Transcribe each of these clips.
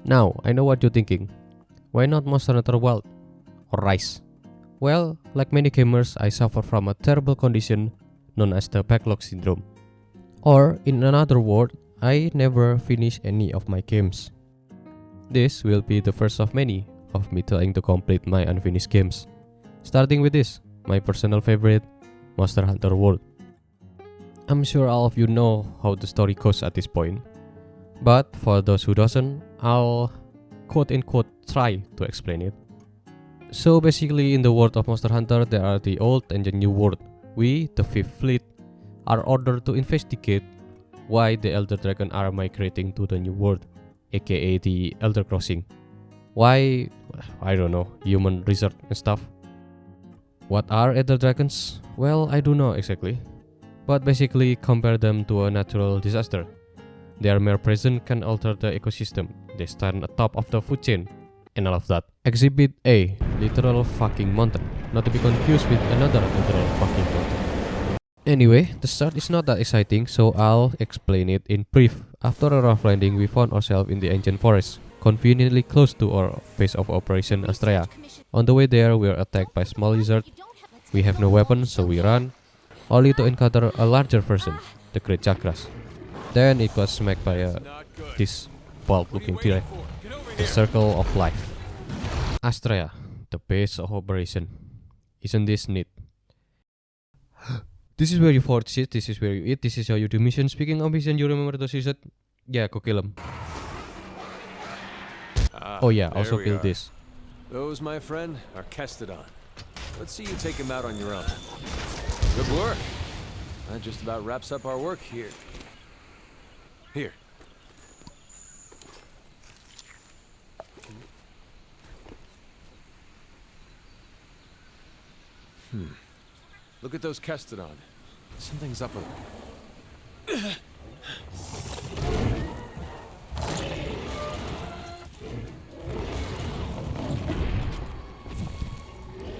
Now, I know what you're thinking. Why not Monster Hunter World or Rise? Well, like many gamers, I suffer from a terrible condition known as the backlog syndrome. Or, in another word, I never finish any of my games. This will be the first of many of me trying to complete my unfinished games. Starting with this, my personal favorite, Monster Hunter World. I'm sure all of you know how the story goes at this point, but for those who doesn't, I'll quote-unquote try to explain it. So basically, in the world of Monster Hunter, there are the old and the new world. We, the Fifth Fleet, are ordered to investigate why the Elder Dragon are migrating to the new world, aka the Elder Crossing. Why, I don't know, human research and stuff. What are Elder Dragons? Well, I don't know exactly, but basically compare them to a natural disaster. Their mere presence can alter the ecosystem. They stand atop of the food chain, and all of that. Exhibit A, literal fucking mountain, not to be confused with another literal fucking mountain. Anyway, the start is not that exciting, so I'll explain it in brief. After a rough landing, we found ourselves in the ancient forest, conveniently close to our base of Operation Astrea. On the way there, we are attacked by small lizard. We have no weapon, so we run, only to encounter a larger version, the Great Jagras. Then it got smacked by this bulb-looking T-Rex, the Circle of Life. Astrea, the base of operation. Isn't this neat? This is where you forge shit, this is where you eat, this is how you do mission. Speaking of mission, you remember those lizard? Yeah, go kill them. Oh yeah, also kill this. Those, my friend, are Kestodon. Let's see you take him out on your own. Good work. That just about wraps up our work here. Here. Look at those Kestodon. Something's up with them.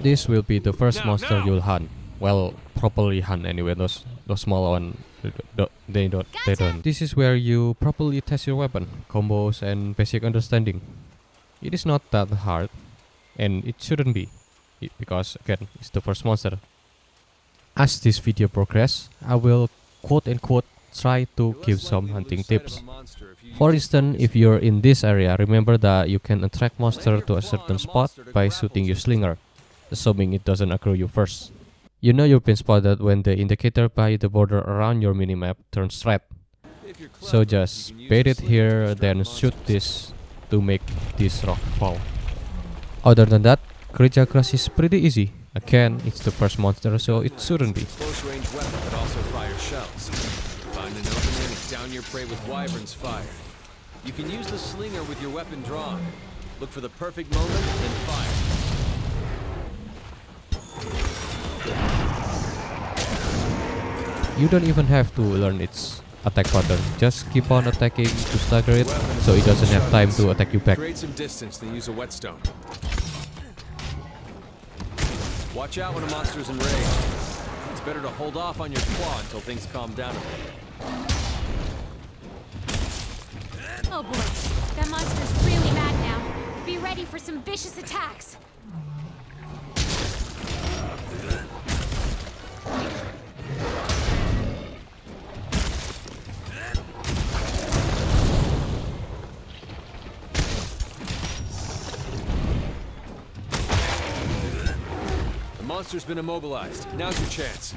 This will be the first monster you'll hunt. Well, properly hunt anyway. Those small ones, they don't. This is where you properly test your weapon, combos, and basic understanding. It is not that hard, and it shouldn't be, because again, it's the first monster. As this video progresses, I will quote-unquote try to give some hunting tips. For instance, if you're in this area, remember that you can attract monster to a certain spot by shooting your slinger, assuming it doesn't aggro you first. You know you've been spotted when the indicator by the border around your minimap turns red. So just bait it here, then shoot this to make this rock fall. Other than that, Great Jagras is pretty easy. Again, it's the first monster, so it shouldn't be. Close range weapon that also fires shells. Find an opening, down your prey with Wyvern's fire. You can use the slinger with your weapon drawn. Look for the perfect moment, then fire. You don't even have to learn its attack pattern. Just keep on attacking to stagger it, so it doesn't have time to attack you back. Create some distance, then use a whetstone. Watch out when a monster's enraged. It's better to hold off on your claw until things calm down a bit. Oh boy, that monster's really mad now. Be ready for some vicious attacks. The monster's been immobilized. Now's your chance.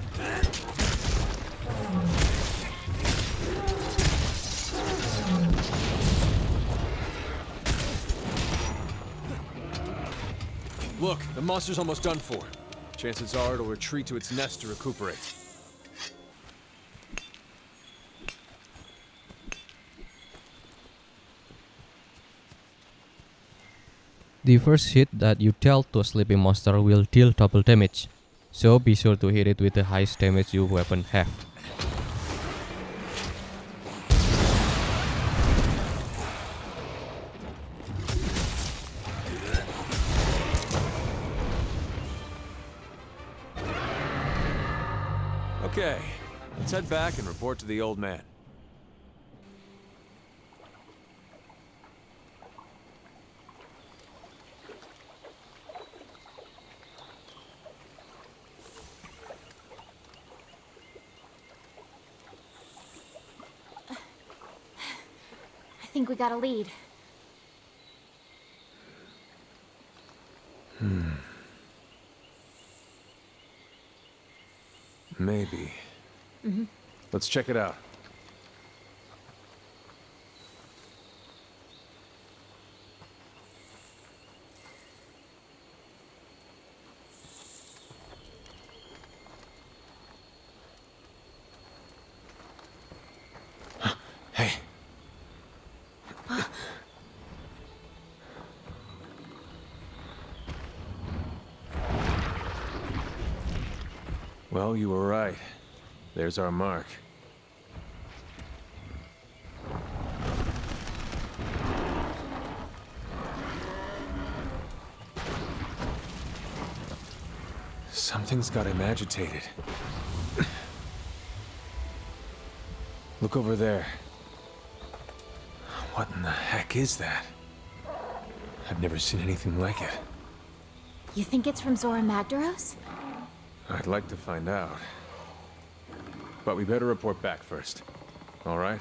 Look, the monster's almost done for. Chances are it'll retreat to its nest to recuperate. The first hit that you dealt to a sleeping monster will deal double damage, so be sure to hit it with the highest damage your weapon have. Okay, let's head back and report to the old man. think we got a lead. Maybe. Let's check it out. Hey. Well, you were right. There's our mark. Something's got him agitated. Look over there. What in the heck is that? I've never seen anything like it. You think it's from Zorah Magdaros? I'd like to find out. But we better report back first. All right?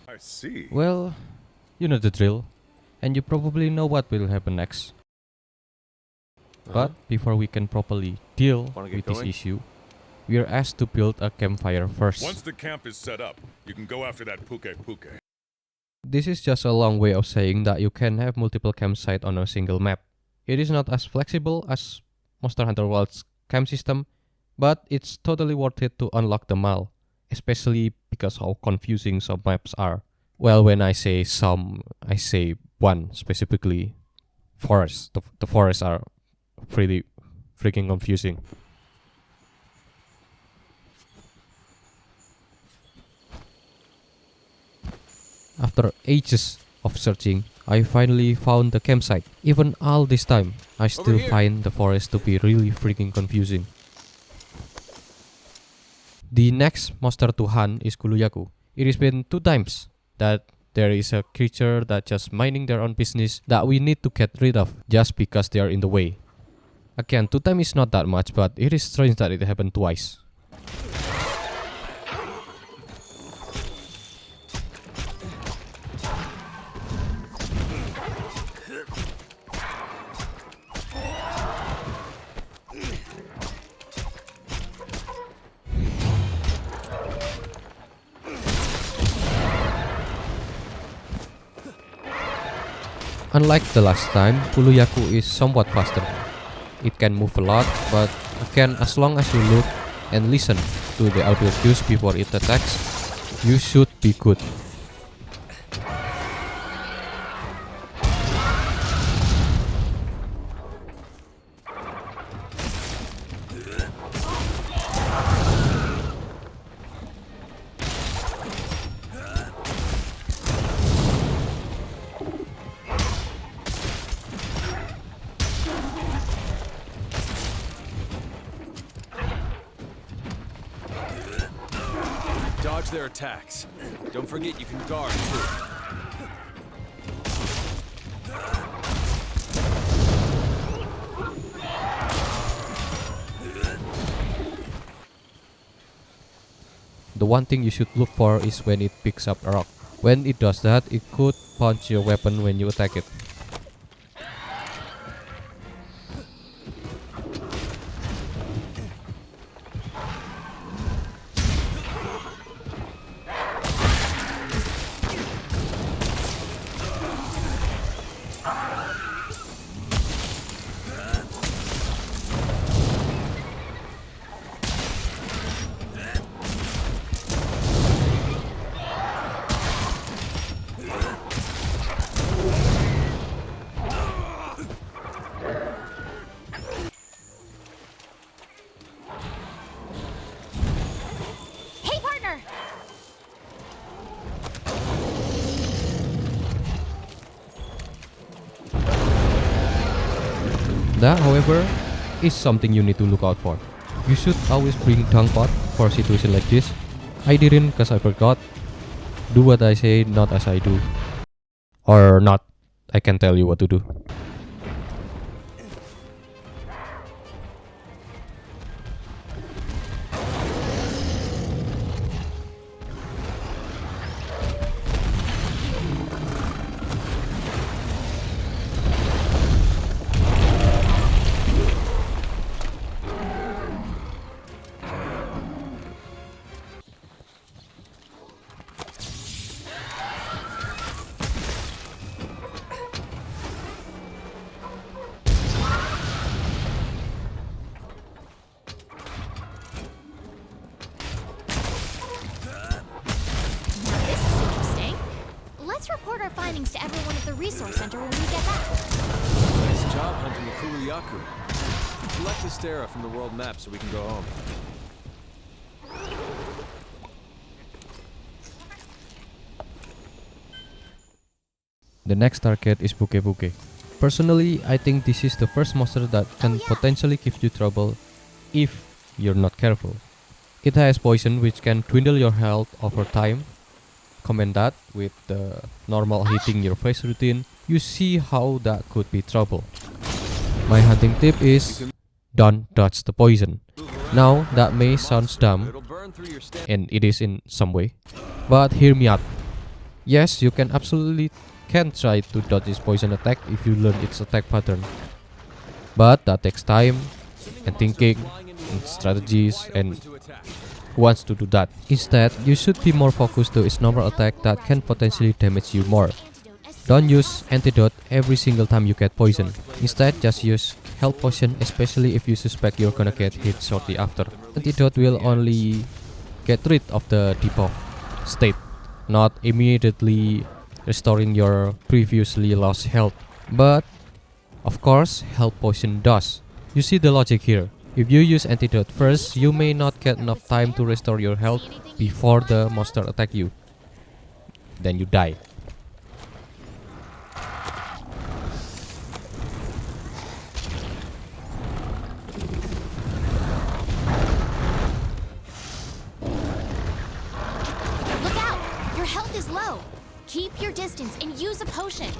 I see. Well, you know the drill, and you probably know what will happen next. But before we can properly deal Wanna get with this going? issue, we are asked to build a campfire first. Once the camp is set up, you can go after that Pukei-Pukei. This is just a long way of saying that you can have multiple campsites on a single map. It is not as flexible as Monster Hunter World's camp system, but it's totally worth it to unlock them all, especially because how confusing some maps are. Well, when I say some, I say one specifically. Forests. The forests are pretty freaking confusing. After ages of searching, I finally found the campsite. Even all this time, I still here. find the forest to be really freaking confusing. The next monster to hunt is Kulu-Ya-Ku. It has been 2 times that there is a creature that just minding their own business that we need to get rid of just because they are in the way. Again, 2 times is not that much, but it is strange that it happened twice. Unlike the last time, Kulu-Ya-Ku is somewhat faster. It can move a lot, but again, as long as you look and listen to the audio cues before it attacks, you should be good. Dodge their attacks. Don't forget you can guard too. The one thing you should look for is when it picks up a rock. When it does that, it could punch your weapon when you attack it. Hey, partner! That, however, is something you need to look out for. You should always bring dung pot for a situation like this. I didn't cause I forgot. Do what I say, not as I do. Or not. I can tell you what to do. the resource center when we get back. Nice job hunting the Kulu-Ya-Ku. Collect the Stera from the world map so we can go home. The next target is Pukei-Pukei. Personally, I think this is the first monster that can potentially give you trouble if you're not careful. It has poison which can dwindle your health over time. Combine that with the normal hitting your face routine, you see how that could be trouble. My hunting tip is don't dodge the poison. Now that may sound dumb, It'll burn through your stamina. and it is in some way, but hear me out. Yes, you can absolutely try to dodge this poison attack if you learn its attack pattern, but that takes time and thinking and strategies, and who wants to do that? Instead, you should be more focused to its normal attack that can potentially damage you more. Don't use antidote every single time you get poison. Instead, just use health potion, especially if you suspect you're gonna get hit shortly after. Antidote will only get rid of the debuff state, not immediately restoring your previously lost health. But of course, health potion does. You see the logic here. If you use antidote first, you may not get enough time to restore your health before the monster attack you. Then you die. Look out! Your health is low. Keep your distance and use a potion.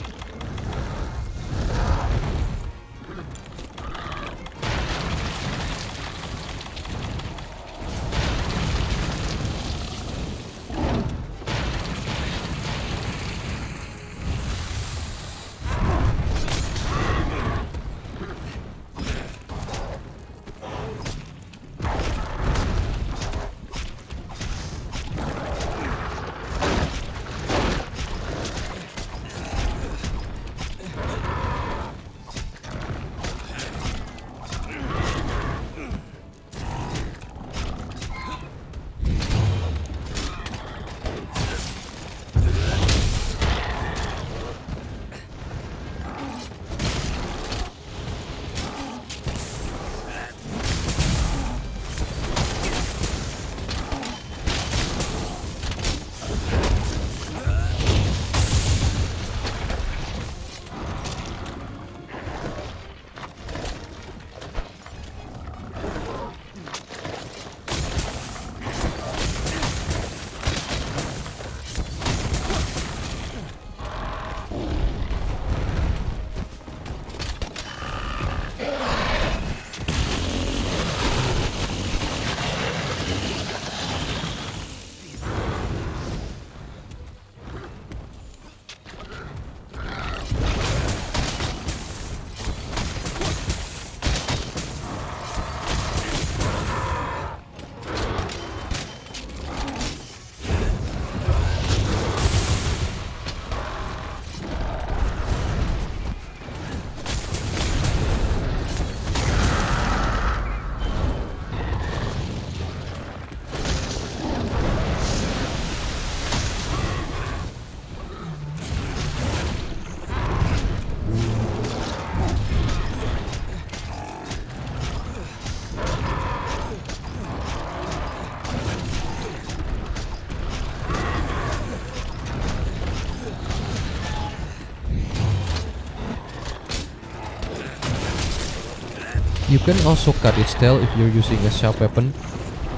You can also cut its tail if you're using a sharp weapon.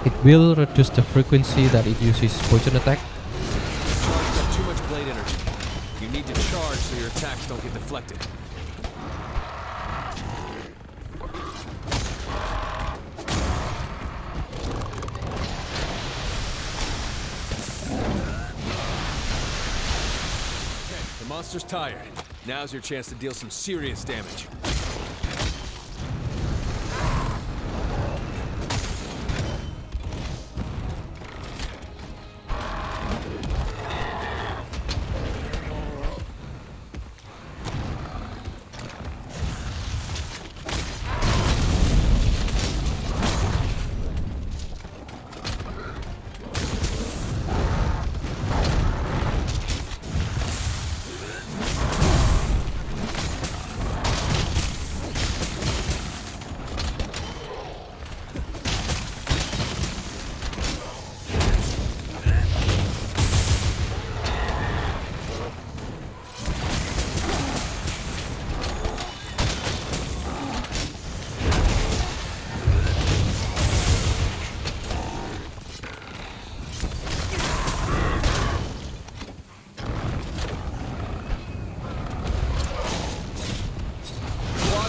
It will reduce the frequency that it uses poison attack. Charged up too much blade energy. You need to charge so your attacks don't get deflected. Okay, the monster's tired. Now's your chance to deal some serious damage.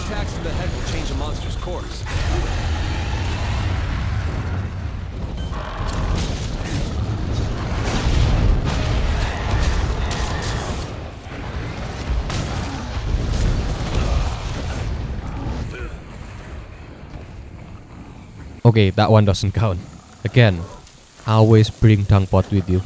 attacks to the head will change a monster's course. Okay, that one doesn't count. Again, always bring tongue pot with you.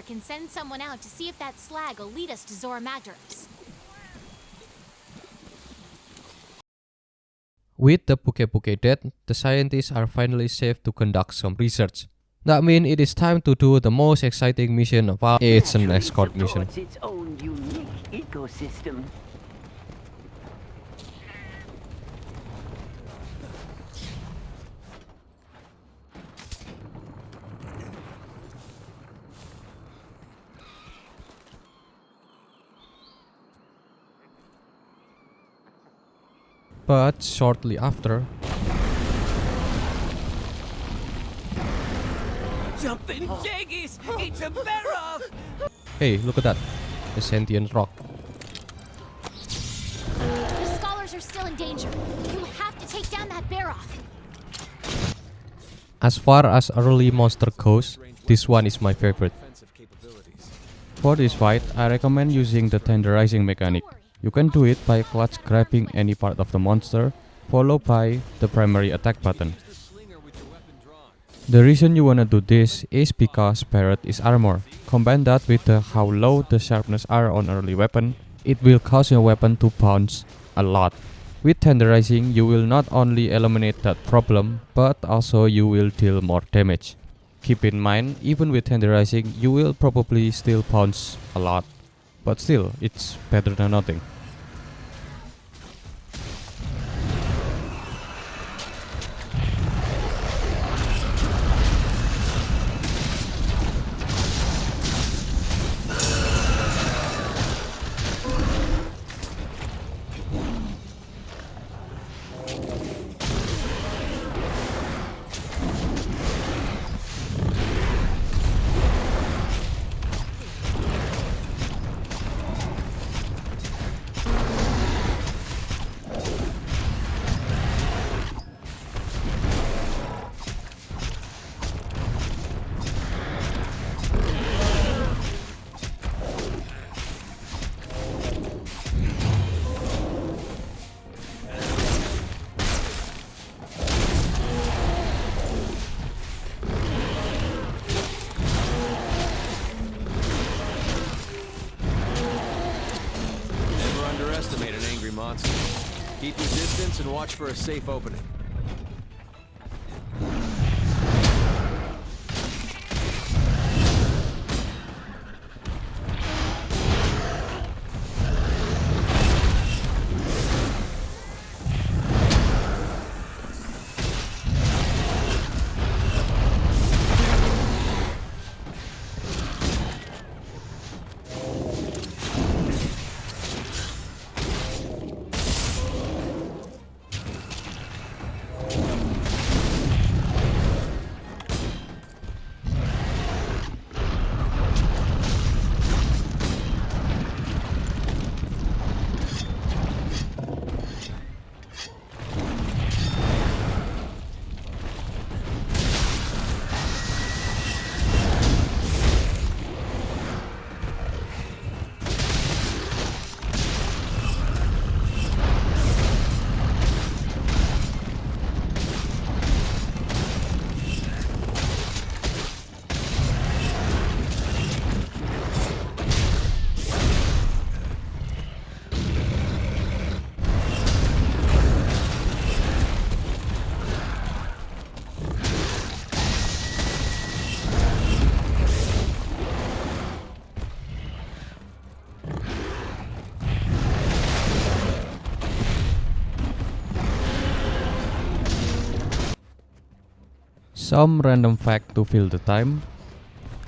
Can send someone out to see if that slag will lead us to Zorah Magdaros. With the Pukei-Pukei dead, the scientists are finally safe to conduct some research. That means it is time to do the most exciting mission of all. It's an escort mission. Its own unique ecosystem. But shortly after, Jumping Jaggies! It's a Barroth! hey, look at that, a sentient rock. The scholars are still in danger. You have to take down that Barroth. As far as early monster goes, this one is my favorite. For this fight, I recommend using the tenderizing mechanic. You can do it by clutch grabbing any part of the monster, followed by the primary attack button. The reason you wanna do this is because Barroth is armor. Combine that with how low the sharpness are on early weapon, it will cause your weapon to bounce a lot. With tenderizing, you will not only eliminate that problem, but also you will deal more damage. Keep in mind, even with tenderizing, you will probably still bounce a lot. But still, it's better than nothing. Monster. Keep your distance and watch for a safe opening. Some random fact to fill the time.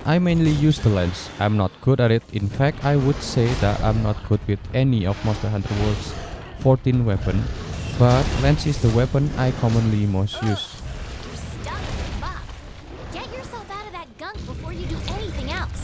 I mainly use the lens. I'm not good at it. In fact, I would say that I'm not good with any of Monster Hunter World's 14 weapons, but lens is the weapon I commonly most use. You're stuck in the muck. Get yourself out of that gunk before you do anything else.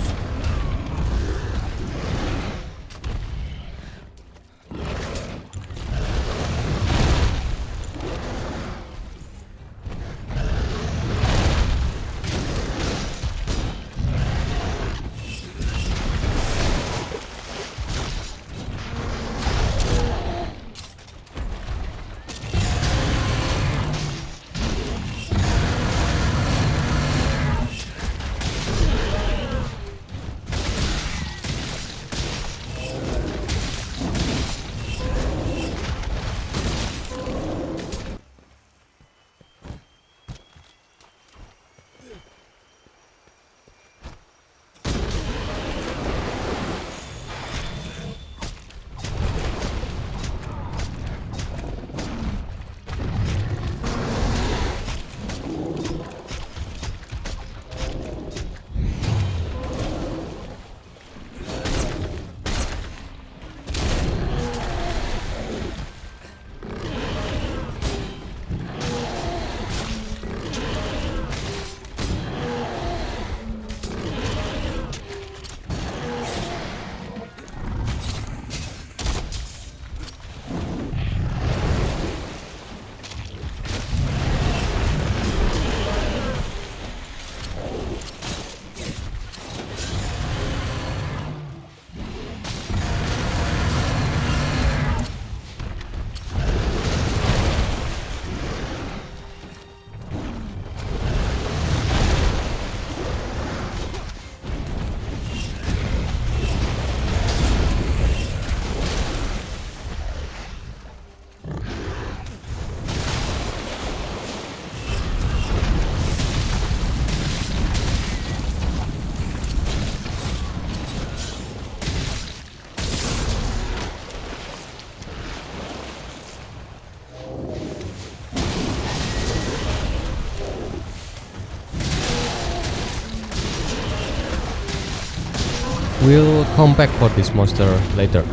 We'll come back for this monster later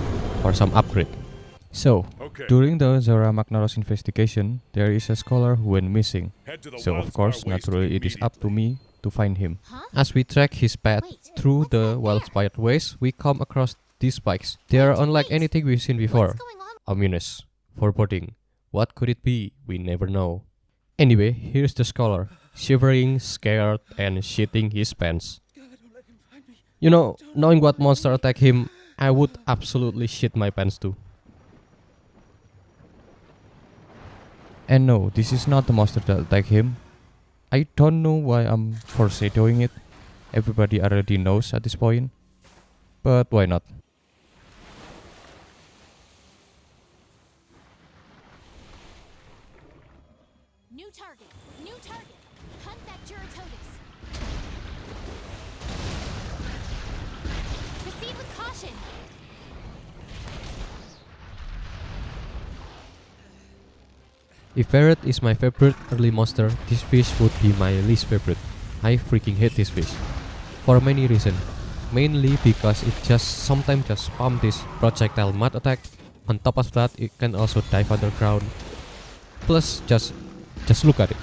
for some upgrade. So, Okay. During the Zorah Magdaros investigation, there is a scholar who went missing. Head to the So of course, Wildspire Waste naturally it is up to immediately. me to find him. Huh? As we track his path Wait, through what's the that Wildspire Waste, we come across these spikes. They are unlike anything we've seen before. What's going on? Ominous, foreboding. What could it be? We never know. Anyway, here's the scholar, shivering, scared, and shitting his pants. You know, knowing what monster attacked him, I would absolutely shit my pants too. And no, this is not the monster that attacked him. I don't know why I'm foreshadowing it. Everybody already knows at this point. But why not? New target. New target. Hunt that Jyuratodus. Proceed with caution. If Barroth is my favorite early monster, this fish would be my least favorite. I freaking hate this fish. For many reasons. Mainly because it just sometimes just spam this projectile mud attack. On top of that, it can also dive underground. Plus, just look at it.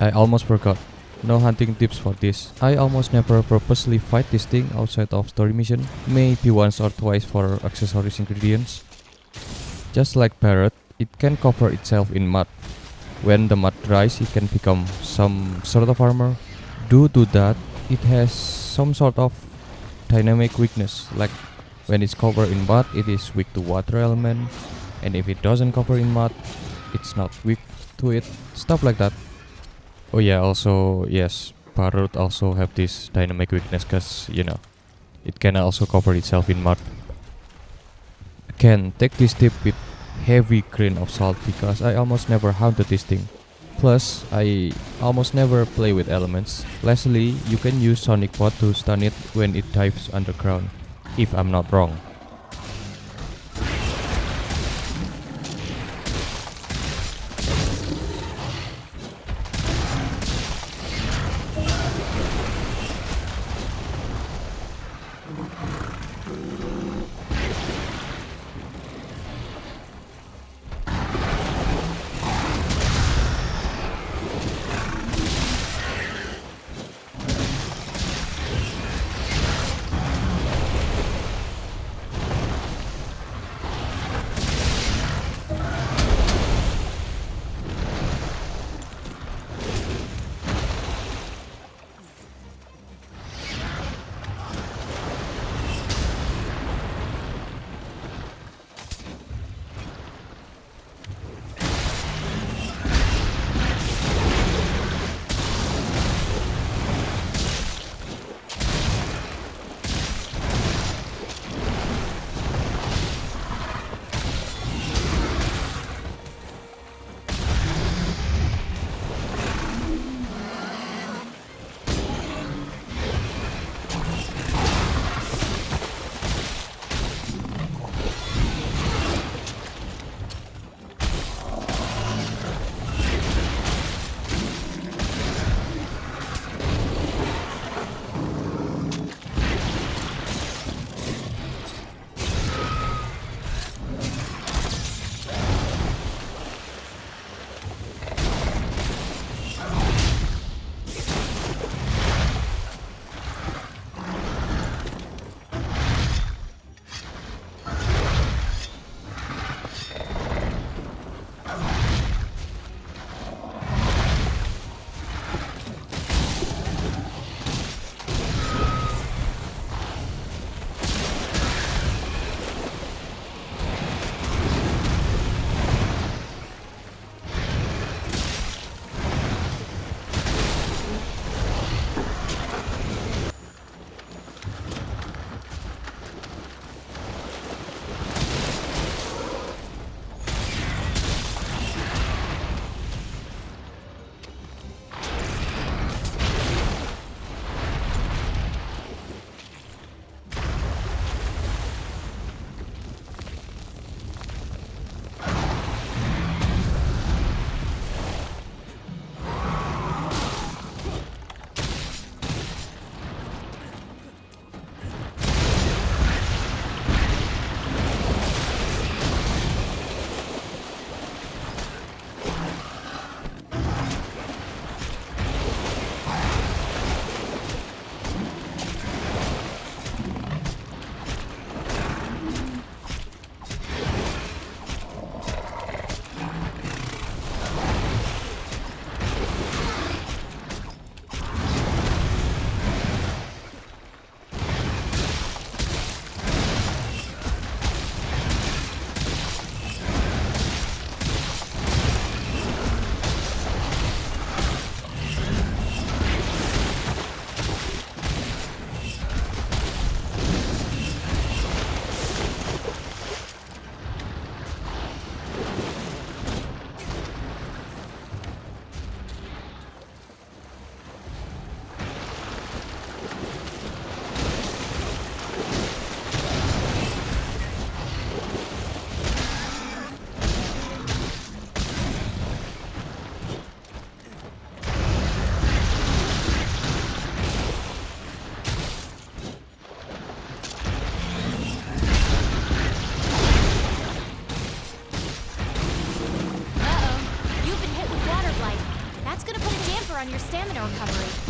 I almost forgot. No hunting tips for this. I almost never purposely fight this thing outside of story mission. Maybe once or twice for accessories ingredients. Just like Barroth, it can cover itself in mud. When the mud dries, it can become some sort of armor. Due to that, it has some sort of dynamic weakness. Like when it's covered in mud, it is weak to water element. And if it doesn't cover in mud, it's not weak to it. Stuff like that. Oh yeah, also, yes, Barroth also have this dynamic weakness cause, you know, it can also cover itself in mud. Again, take this tip with heavy grain of salt because I almost never haunted this thing. Plus, I almost never play with elements. Lastly, you can use Sonic Pot to stun it when it dives underground, if I'm not wrong. on your stamina recovery.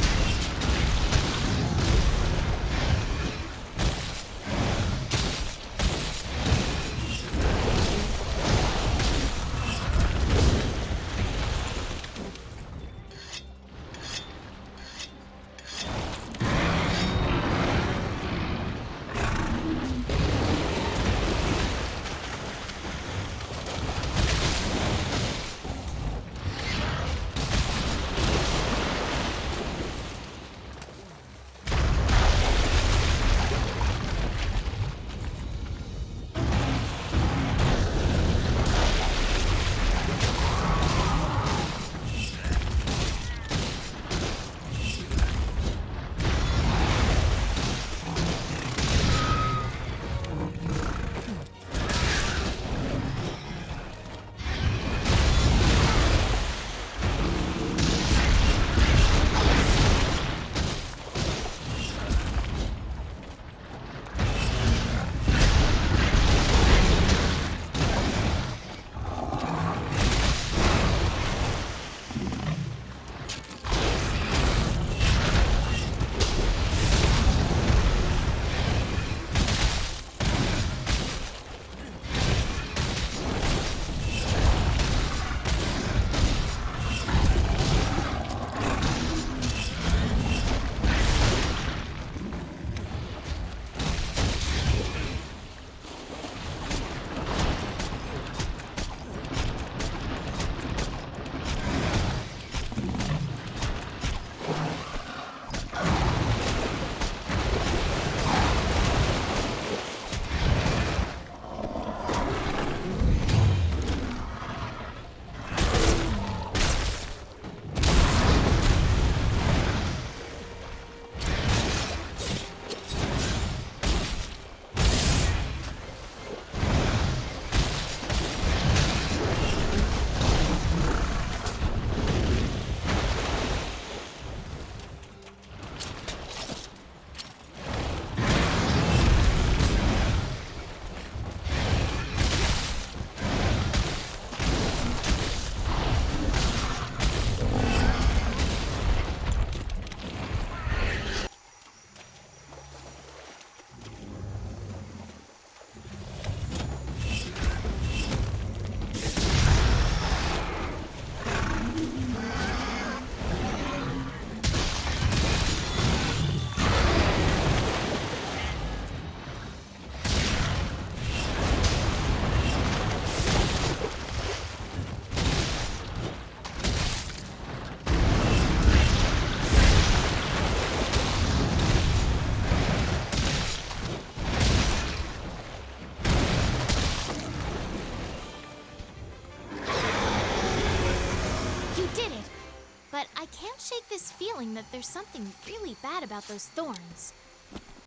can't shake this feeling that there's something really bad about those thorns.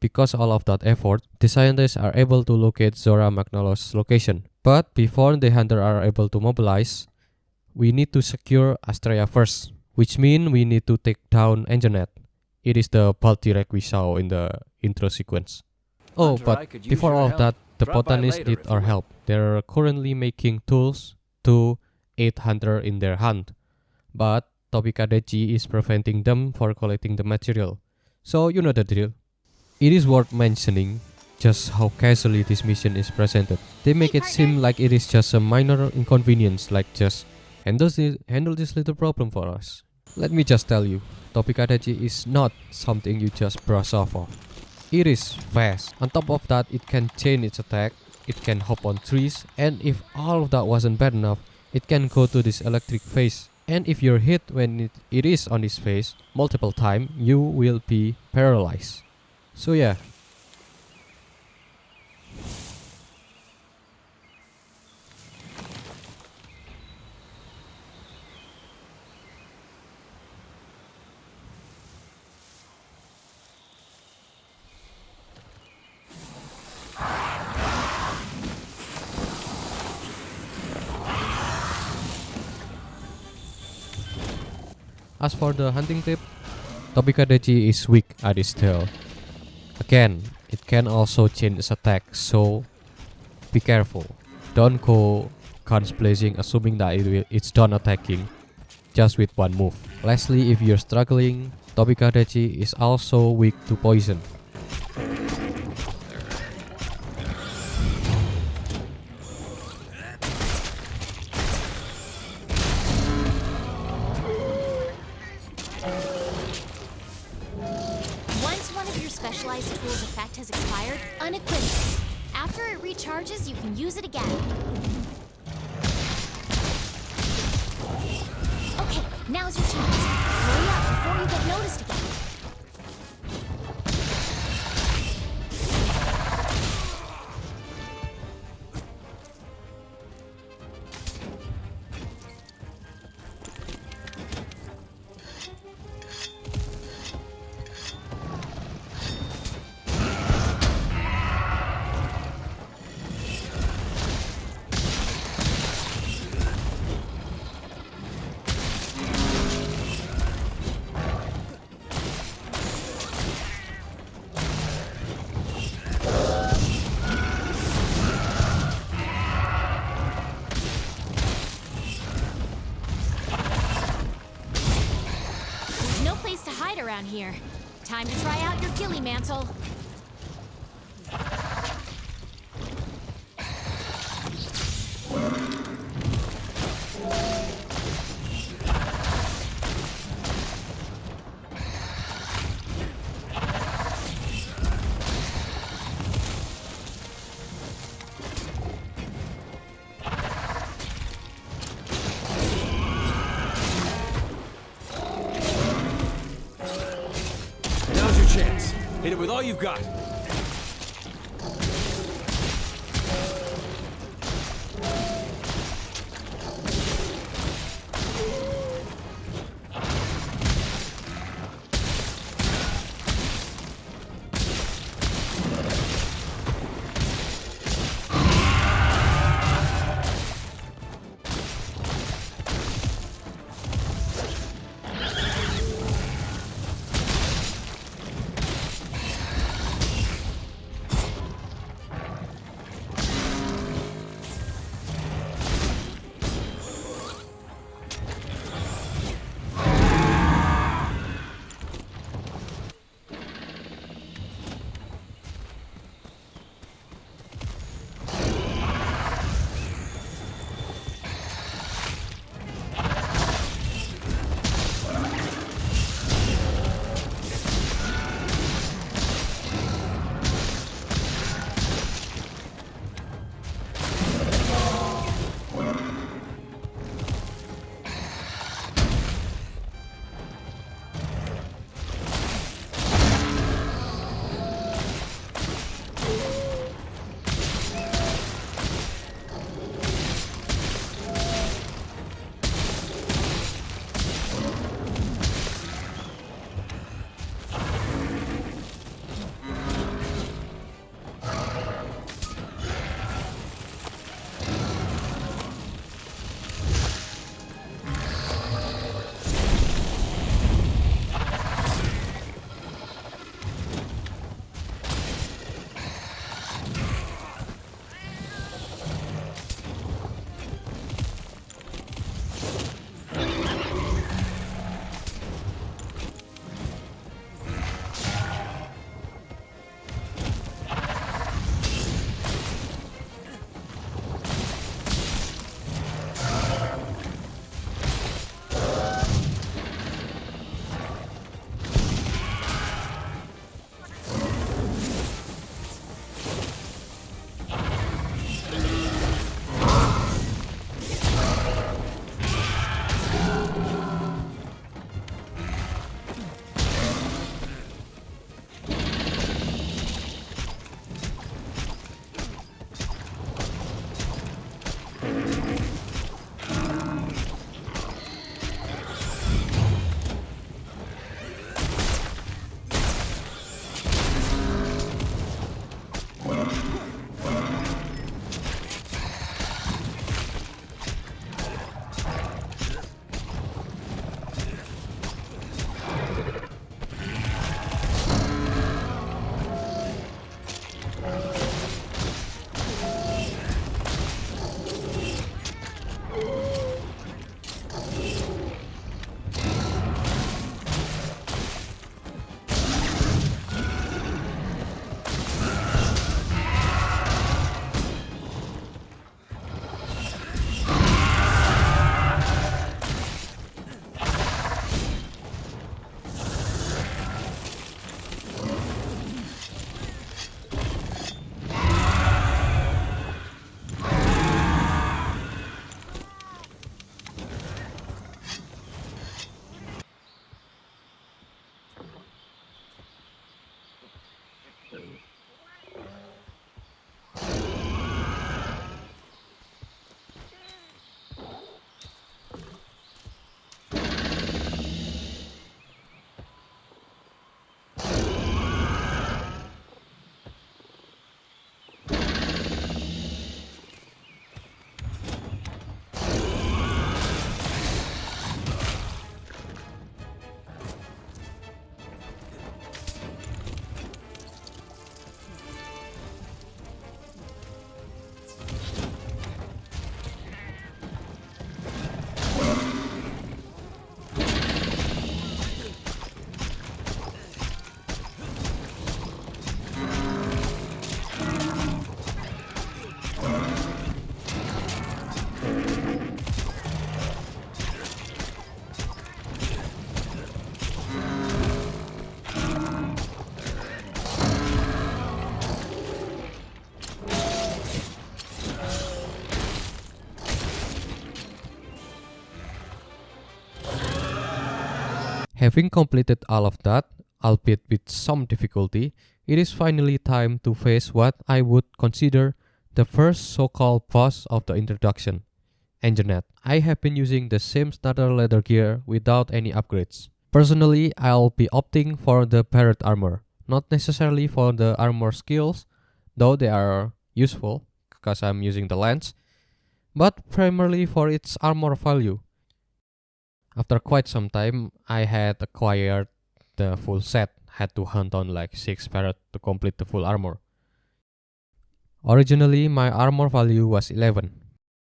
Because all of that effort, the scientists are able to locate Zorah Magdaros' location. But before the hunter are able to mobilize, we need to secure Astrea first, which means we need to take down Anjanath. It is the Baltirek we saw in the intro sequence. Oh, Hunter, I but could use before your all of help. that, the Drop by botanists later need if you our will. help. They're currently making tools to aid hunter in their hunt, but Tobi-Kadachi is preventing them for collecting the material. So you know the drill. It is worth mentioning just how casually this mission is presented. They make Hey, it seem partner. like it is just a minor inconvenience, like just handle this little problem for us. Let me just tell you, Tobi-Kadachi is not something you just brush off of. It is fast. On top of that, it can chain its attack, it can hop on trees, and if all of that wasn't bad enough, it can go to this electric phase. And if you're hit when it is on this phase multiple times, you will be paralyzed. So yeah. As for the hunting tip, Tobi-Kadachi is weak at its tail. Again, it can also change its attack, so be careful. Don't go guns blazing assuming that it's done attacking just with one move. Lastly, if you're struggling, Tobi-Kadachi is also weak to poison. Once one of your specialized tools' effect has expired, unequip it. After it recharges, you can use it again. Okay, now's your chance. Hurry up before you get noticed again. There's no place to hide around here. Time to try out your ghillie mantle. Now's your chance. Hit it with all you've got. Having completed all of that, albeit with some difficulty, it is finally time to face what I would consider the first so-called boss of the introduction, Anjanath. I have been using the same starter leather gear without any upgrades. Personally, I'll be opting for the Barroth armor, not necessarily for the armor skills, though they are useful because I'm using the lance, but primarily for its armor value. After quite some time, I had acquired the full set, had to hunt on like 6 Barroth to complete the full armor. Originally, my armor value was 11,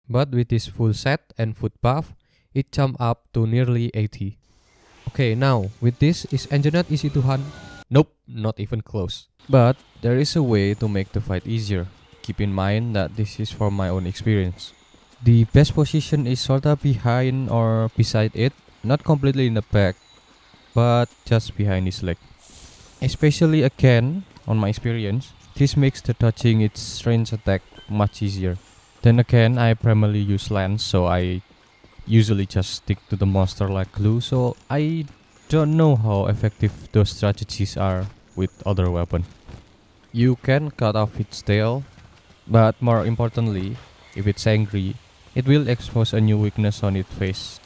but with this full set and foot buff, it jumped up to nearly 80. Okay, now, with this, is Anjanath easy to hunt? Nope, not even close. But there is a way to make the fight easier. Keep in mind that this is from my own experience. The best position is sorta behind or beside it, not completely in the back, but just behind his leg. Especially again, on my experience, this makes the dodging its range attack much easier. Then again, I primarily use lance, so I usually just stick to the monster like glue, so I don't know how effective those strategies are with other weapon. You can cut off its tail, but more importantly, if it's angry, it will expose a new weakness on its face.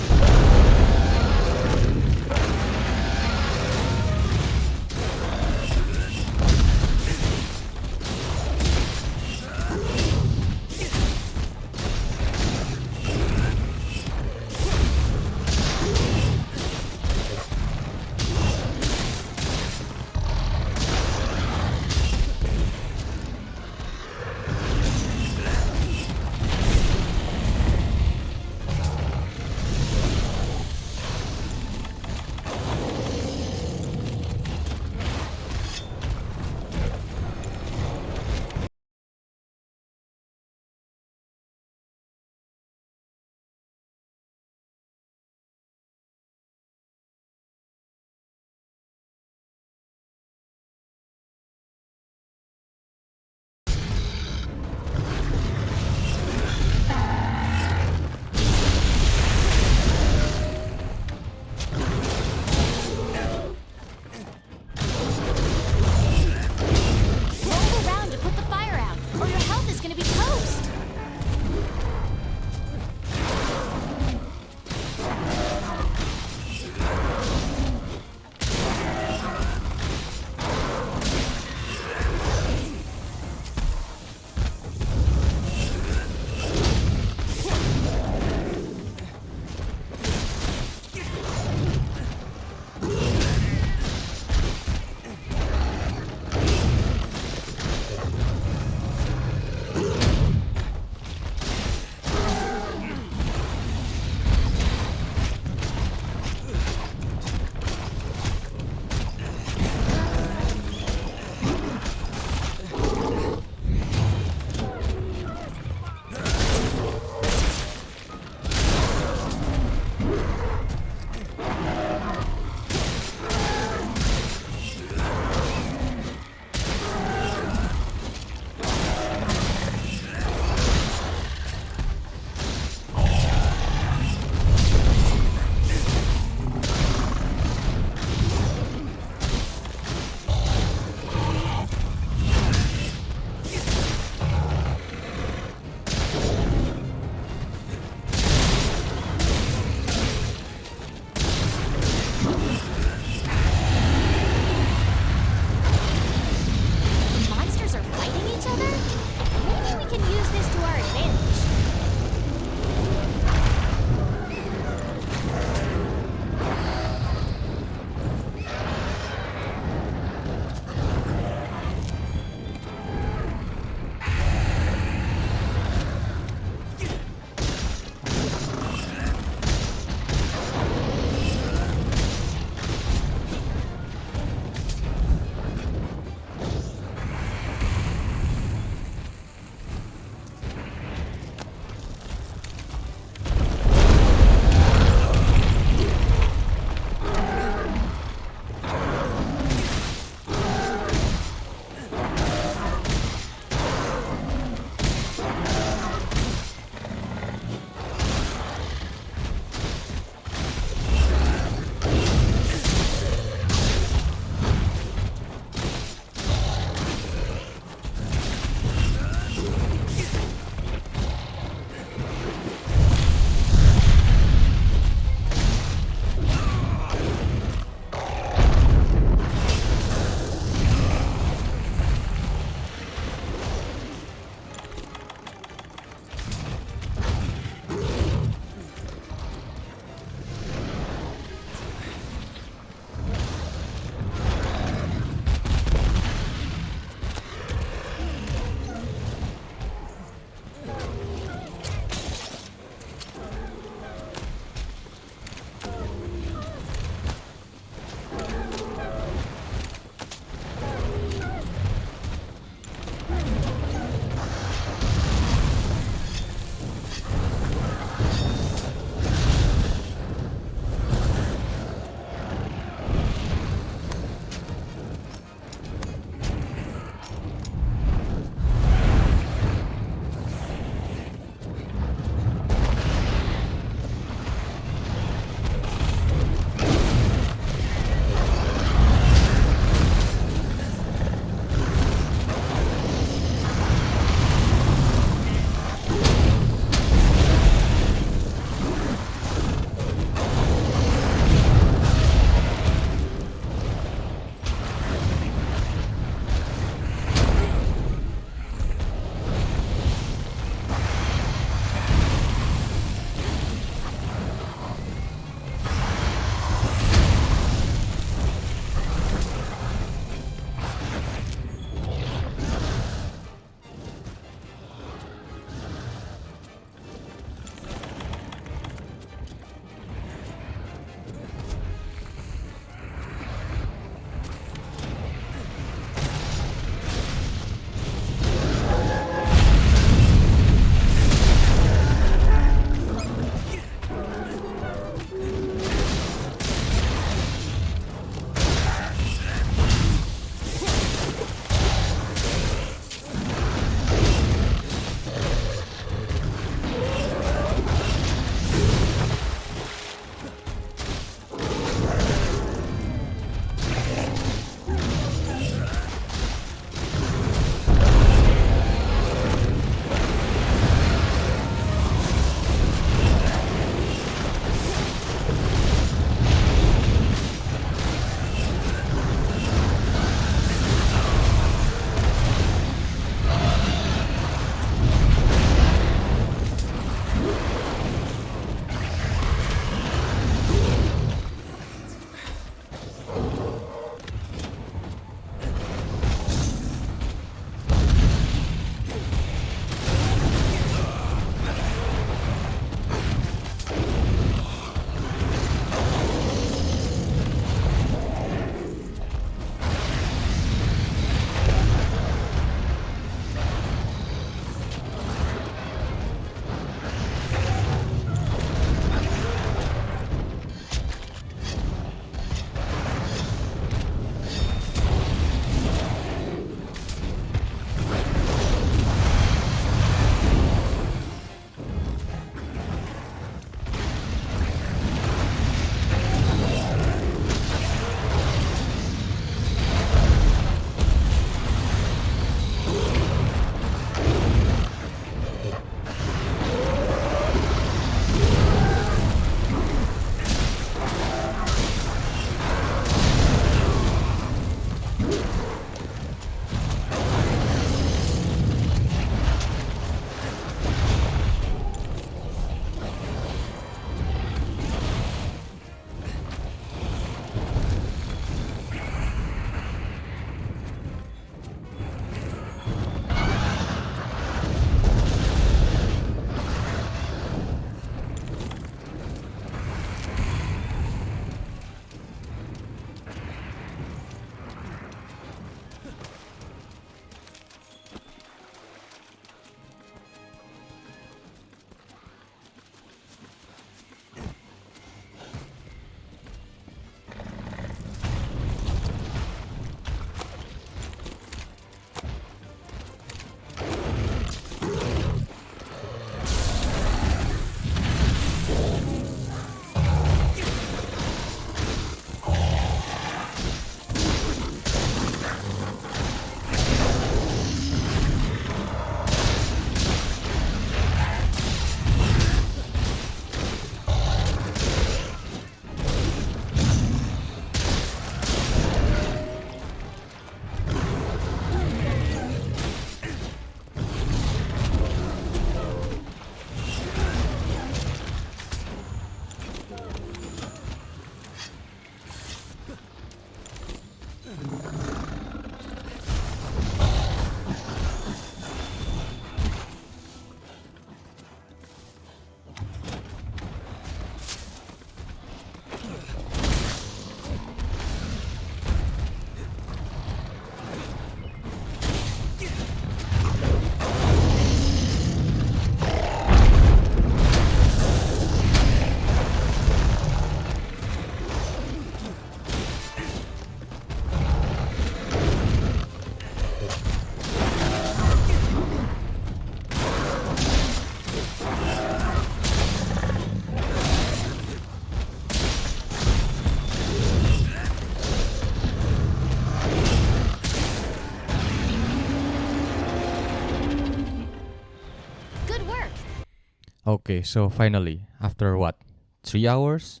Okay, so finally, after what? 3 hours?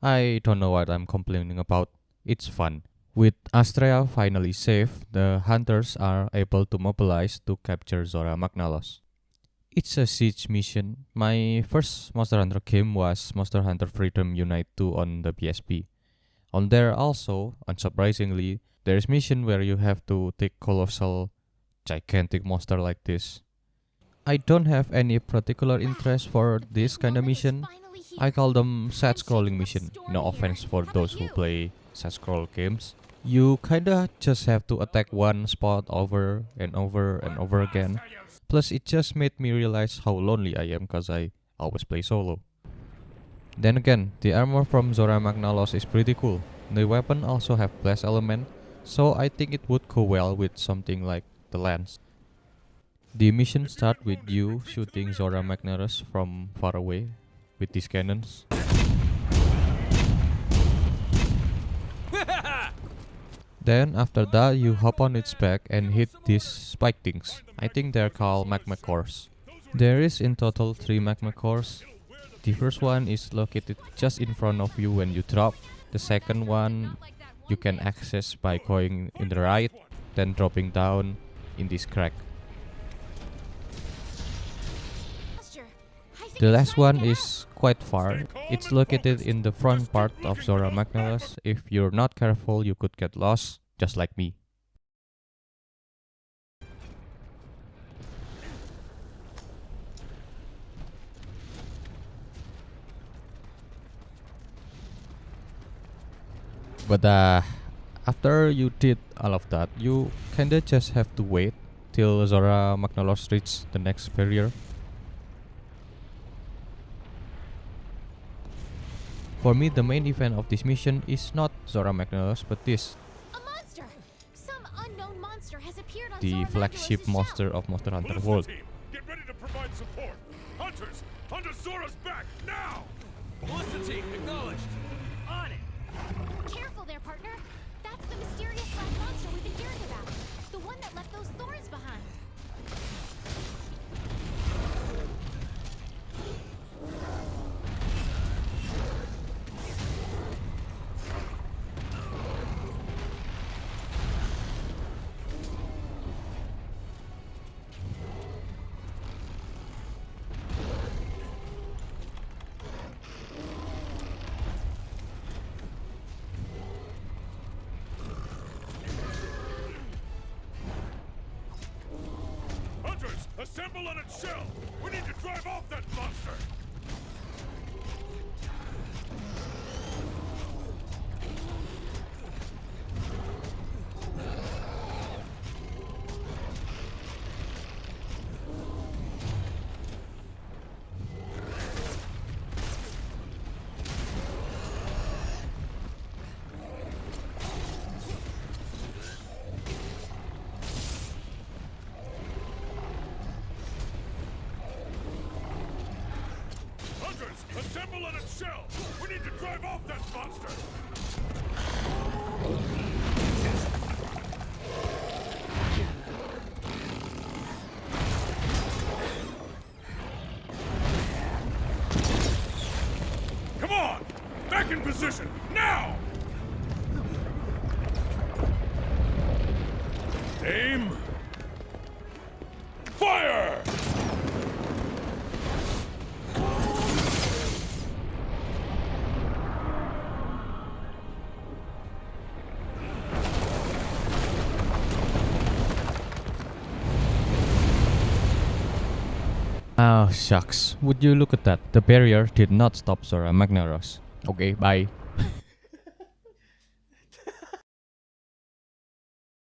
I don't know what I'm complaining about. It's fun. With Astrea finally safe, the hunters are able to mobilize to capture Zorah Magdaros. It's a siege mission. My first Monster Hunter game was Monster Hunter Freedom Unite 2 on the PSP. On there also, unsurprisingly, there's mission where you have to take colossal, gigantic monster like this. I don't have any particular interest for this kind of mission. I call them side-scrolling mission. No offense for those who play side-scroll games. You kinda just have to attack one spot over and over and over again. Plus it just made me realize how lonely I am cause I always play solo. Then again, the armor from Zorah Magdaros is pretty cool. The weapon also have blast element, so I think it would go well with something like the lance. The mission starts with you shooting Zorah Magdaros from far away with these cannons. Then after that you hop on its back and hit these spike things. I think they're called magma cores. There is in total 3 magma cores. The first one is located just in front of you when you drop. The second one you can access by going in the right, then dropping down in this crack. The last one is quite far. It's located in the front part of Zorah Magdaros. If you're not careful, you could get lost, just like me. But after you did all of that, you kinda just have to wait till Zorah Magdaros reaches the next barrier. For me, the main event of this mission is not Zorah Magdaros, but this, A monster! Some unknown monster has appeared on the Zorah flagship Magdaros' monster shell. of Monster Hunter Ballista World. team, get ready to provide support. Hunters, Hunter Zorah's back now. Ballista team, acknowledged. On it. Careful there, partner. That's the mysterious black monster we've been hearing about. The one that left those thorns behind. Hunters, assemble on its shell. We need to drive off that monster. Hunters, assemble on its shell. We need to drive off that monster. Come on! Back in position, now! Aim! Fire! Oh shucks, would you look at that? The barrier did not stop Zorah Magdaros. Okay, bye.